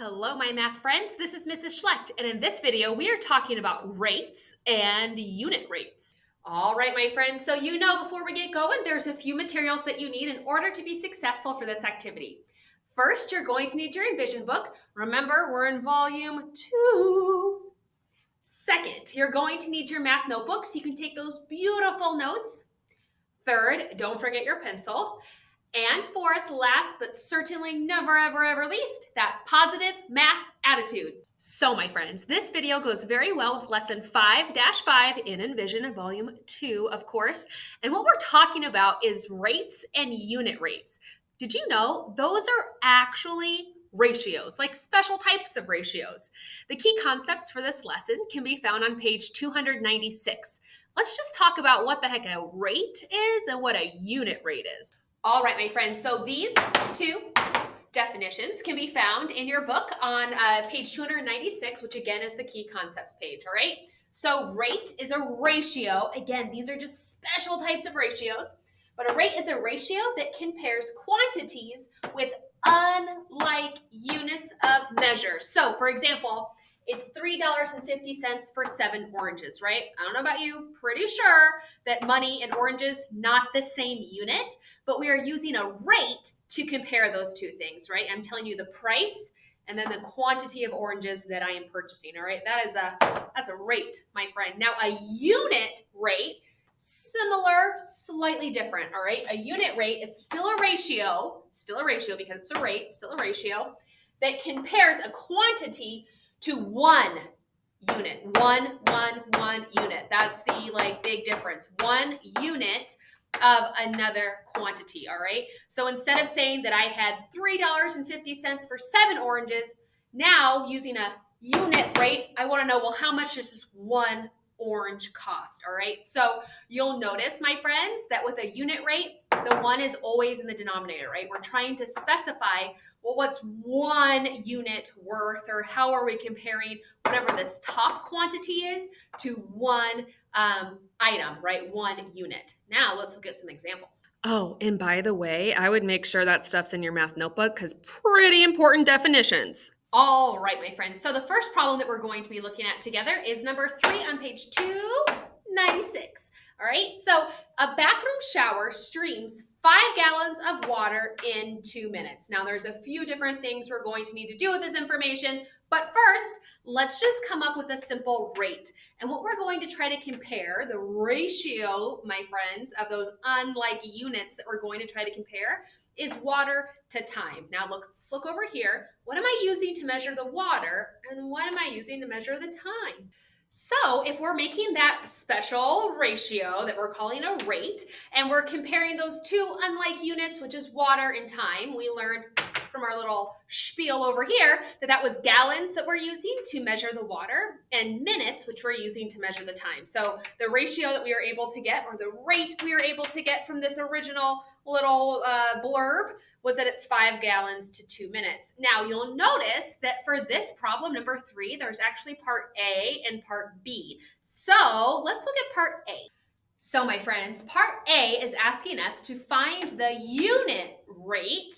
Hello, my math friends. This is Mrs. Schlecht, and in this video, we are talking about rates and unit rates. All right, my friends, so before we get going, there's a few materials that you need in order to be successful for this activity. First, you're going to need your Envision book. Remember, we're in volume 2. Second, you're going to need your math notebook so you can take those beautiful notes. Third, don't forget your pencil. And fourth, last but certainly never, ever, ever least, that positive math attitude. So, my friends, this video goes very well with lesson 5-5 in Envision volume 2, of course. And what we're talking about is rates and unit rates. Did you know those are actually ratios, like special types of ratios? The key concepts for this lesson can be found on page 296. Let's just talk about what the heck a rate is and what a unit rate is. All right, my friends, so these two definitions can be found in your book on page 296, which again is the key concepts page, all right? So rate is a ratio. Again, these are just special types of ratios, but a rate is a ratio that compares quantities with unlike units of measure. So, for example, it's $3.50 for 7 oranges, right? I don't know about you, pretty sure that money and oranges, not the same unit, but we are using a rate to compare those two things, right? I'm telling you the price and then the quantity of oranges that I am purchasing, all right? That's a rate, my friend. Now, a unit rate, similar, slightly different, all right? A unit rate is still a ratio because it's a rate, still a ratio, that compares a quantity to one unit. One unit. That's the big difference. One unit of another quantity, all right? So instead of saying that I had $3.50 for 7 oranges, now using a unit rate, I want to know, well, how much does this one orange cost, all right? So you'll notice, my friends, that with a unit rate, the 1 is always in the denominator, right? We're trying to specify, well, what's 1 unit worth, or how are we comparing whatever this top quantity is to 1 item, right? 1 unit. Now let's look at some examples. Oh, and by the way, I would make sure that stuff's in your math notebook because pretty important definitions. All right, my friends. So the first problem that we're going to be looking at together is number 3 on page 296. All right, so a bathroom shower streams 5 gallons of water in 2 minutes. Now, there's a few different things we're going to need to do with this information, but first, let's just come up with a simple rate. And what we're going to try to compare, the ratio, my friends, of those unlike units that we're going to try to compare is water to time. Now, let's look over here. What am I using to measure the water, and what am I using to measure the time? So if we're making that special ratio that we're calling a rate, and we're comparing those two unlike units, which is water and time, we learned from our little spiel over here that was gallons that we're using to measure the water and minutes, which we're using to measure the time. So the ratio that we are able to get, or the rate we are able to get from this original little blurb, was that it's 5 gallons to 2 minutes. Now, you'll notice that for this problem, number 3, there's actually part A and part B. So let's look at part A. So, my friends, part A is asking us to find the unit rate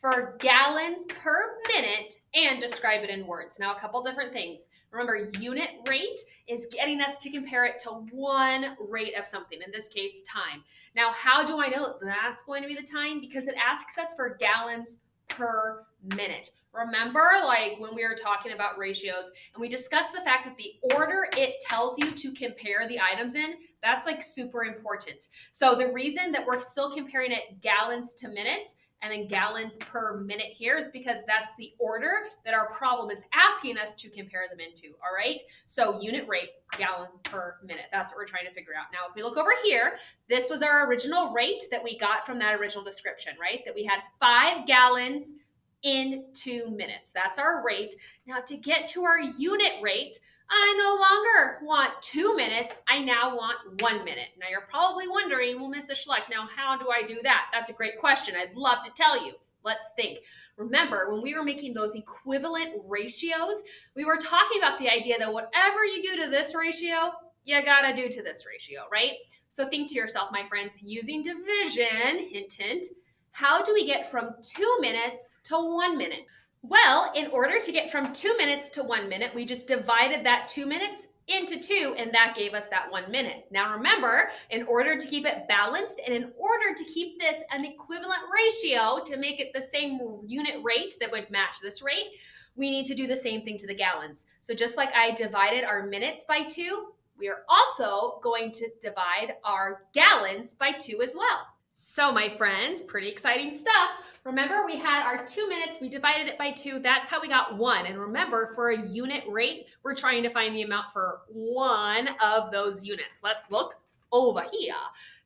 for gallons per minute and describe it in words. Now, a couple different things. Remember, unit rate is getting us to compare it to 1 rate of something, in this case, time. Now, how do I know that's going to be the time? Because it asks us for gallons per minute. Remember, when we were talking about ratios, and we discussed the fact that the order it tells you to compare the items in, that's super important. So the reason that we're still comparing it gallons to minutes and then gallons per minute here is because that's the order that our problem is asking us to compare them into, all right? So unit rate, gallon per minute. That's what we're trying to figure out. Now, if we look over here, this was our original rate that we got from that original description, right? That we had 5 gallons in 2 minutes. That's our rate. Now, to get to our unit rate, I no longer want 2 minutes. I now want 1 minute. Now, you're probably wondering, well, Mrs. Schlecht, now how do I do that? That's a great question. I'd love to tell you. Let's think. Remember, when we were making those equivalent ratios, we were talking about the idea that whatever you do to this ratio, you gotta do to this ratio, right? So think to yourself, my friends, using division, hint, hint, how do we get from 2 minutes to 1 minute? Well, in order to get from 2 minutes to 1 minute, we just divided that 2 minutes into 2, and that gave us that 1 minute. Now remember, in order to keep it balanced and in order to keep this an equivalent ratio to make it the same unit rate that would match this rate, we need to do the same thing to the gallons. So just like I divided our minutes by 2, we are also going to divide our gallons by 2 as well. So my friends, pretty exciting stuff. Remember, we had our 2 minutes, we divided it by 2, that's how we got 1. And remember, for a unit rate, we're trying to find the amount for one of those units. Let's look over here.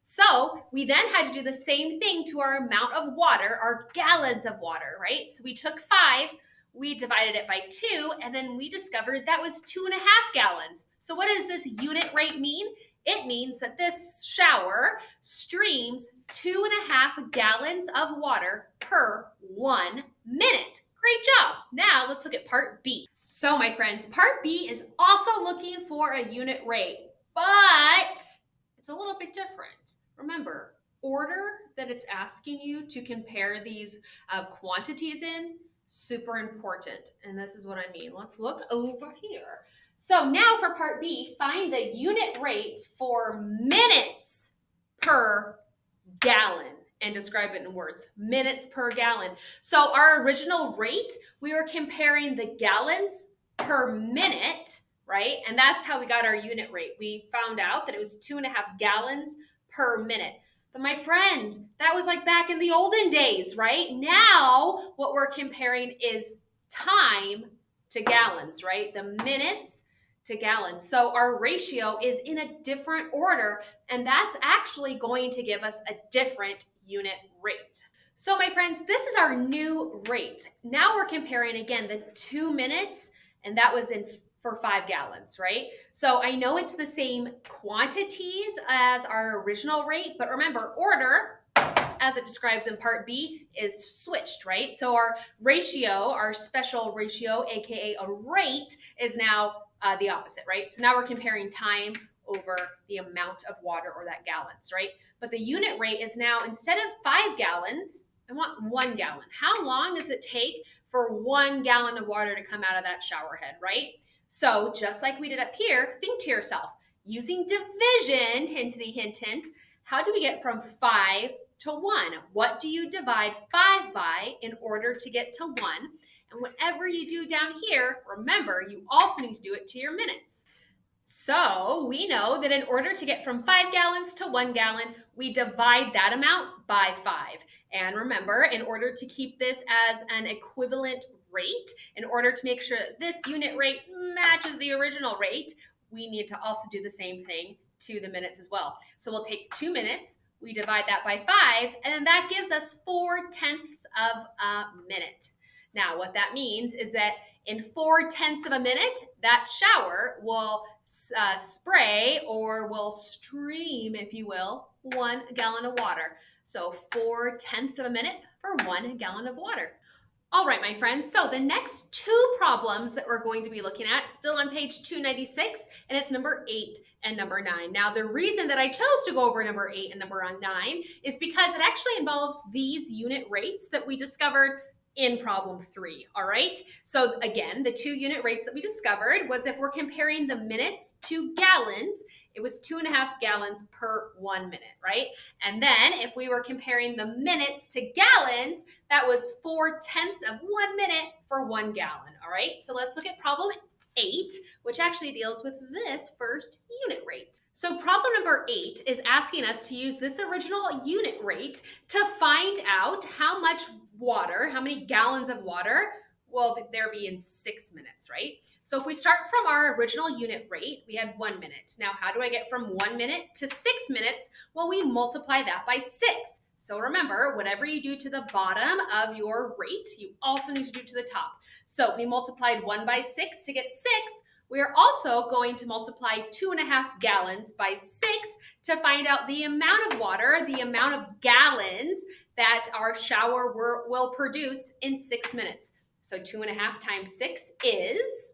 So we then had to do the same thing to our amount of water, our gallons of water, right? So we took 5, we divided it by 2, and then we discovered that was 2.5 gallons. So what does this unit rate mean? It means that this shower streams 2.5 gallons of water per 1 minute. Great job. Now let's look at part B. So my friends, part B is also looking for a unit rate, but it's a little bit different. Remember, order that it's asking you to compare these quantities in, super important. And this is what I mean. Let's look over here. So now for part B, find the unit rate for minutes per gallon and describe it in words. Minutes per gallon. So our original rate, we were comparing the gallons per minute, right? And that's how we got our unit rate. We found out that it was 2.5 gallons per minute. But my friend, that was like back in the olden days, right? Now what we're comparing is time to gallons, right? The minutes to gallons. So our ratio is in a different order, and that's actually going to give us a different unit rate. So my friends, this is our new rate. Now we're comparing again the 2 minutes, and that was for 5 gallons, right? So I know it's the same quantities as our original rate, but remember, order, as it describes in part B, is switched, right? So our ratio, our special ratio, aka a rate, is now the opposite, right? So now we're comparing time over the amount of water, or that gallons, right? But the unit rate is now, instead of 5 gallons, I want 1 gallon. How long does it take for 1 gallon of water to come out of that shower head, right? So just like we did up here, think to yourself, using division, hintity, hint, hint, how do we get from 5 to 1? What do you divide 5 by in order to get to 1? And whatever you do down here, remember, you also need to do it to your minutes. So we know that in order to get from 5 gallons to 1 gallon, we divide that amount by 5. And remember, in order to keep this as an equivalent rate, in order to make sure that this unit rate matches the original rate, we need to also do the same thing to the minutes as well. So we'll take 2 minutes, we divide that by 5, and then that gives us 4/10 of a minute. Now, what that means is that in 4/10 of a minute, that shower will spray, or will stream, if you will, 1 gallon of water. So 4/10 of a minute for 1 gallon of water. All right, my friends, so the next 2 problems that we're going to be looking at, still on page 296, and it's number 8 and number 9. Now, the reason that I chose to go over number 8 and number 9 is because it actually involves these unit rates that we discovered in problem 3, all right? So again, the 2 unit rates that we discovered was if we're comparing the minutes to gallons, it was 2.5 gallons per 1 minute, right? And then if we were comparing the minutes to gallons, that was 4/10 of 1 minute for 1 gallon, all right? So let's look at problem 8, which actually deals with this first unit rate. So problem number 8 is asking us to use this original unit rate to find out how much water, how many gallons of water will there be in 6 minutes, right? So if we start from our original unit rate, we had 1 minute. Now, how do I get from 1 minute to 6 minutes? Well, we multiply that by 6. So remember, whatever you do to the bottom of your rate, you also need to do to the top. So if we multiplied 1 by 6 to get 6, we are also going to multiply 2.5 gallons by 6 to find out the amount of water, the amount of gallons that our shower will produce in 6 minutes. So 2.5 times 6 is,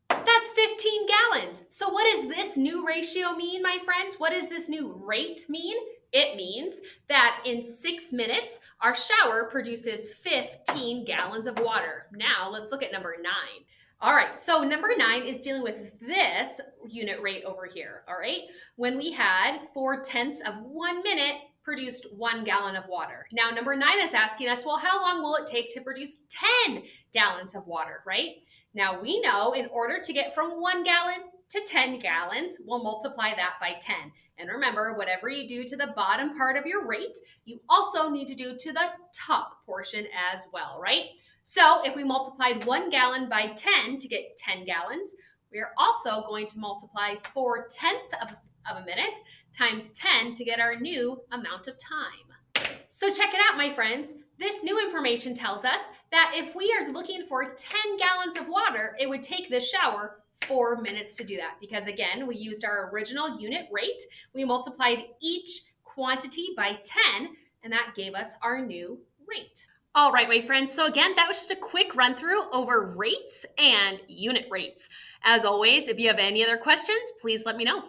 that's 15 gallons. So what does this new ratio mean, my friends? What does this new rate mean? It means that in 6 minutes, our shower produces 15 gallons of water. Now let's look at number 9. All right, so number 9 is dealing with this unit rate over here, all right? When we had 4/10 of 1 minute produced 1 gallon of water. Now, number 9 is asking us, well, how long will it take to produce 10 gallons of water, right? Now, we know in order to get from 1 gallon to 10 gallons, we'll multiply that by 10. And remember, whatever you do to the bottom part of your rate, you also need to do to the top portion as well, right? So if we multiplied 1 gallon by 10 to get 10 gallons, we are also going to multiply 4/10 of a minute times 10 to get our new amount of time. So check it out, my friends. This new information tells us that if we are looking for 10 gallons of water, it would take this shower 4 minutes to do that, because again, we used our original unit rate. We multiplied each quantity by 10, and that gave us our new rate. All right, my friends. So again, that was just a quick run through over rates and unit rates. As always, if you have any other questions, please let me know.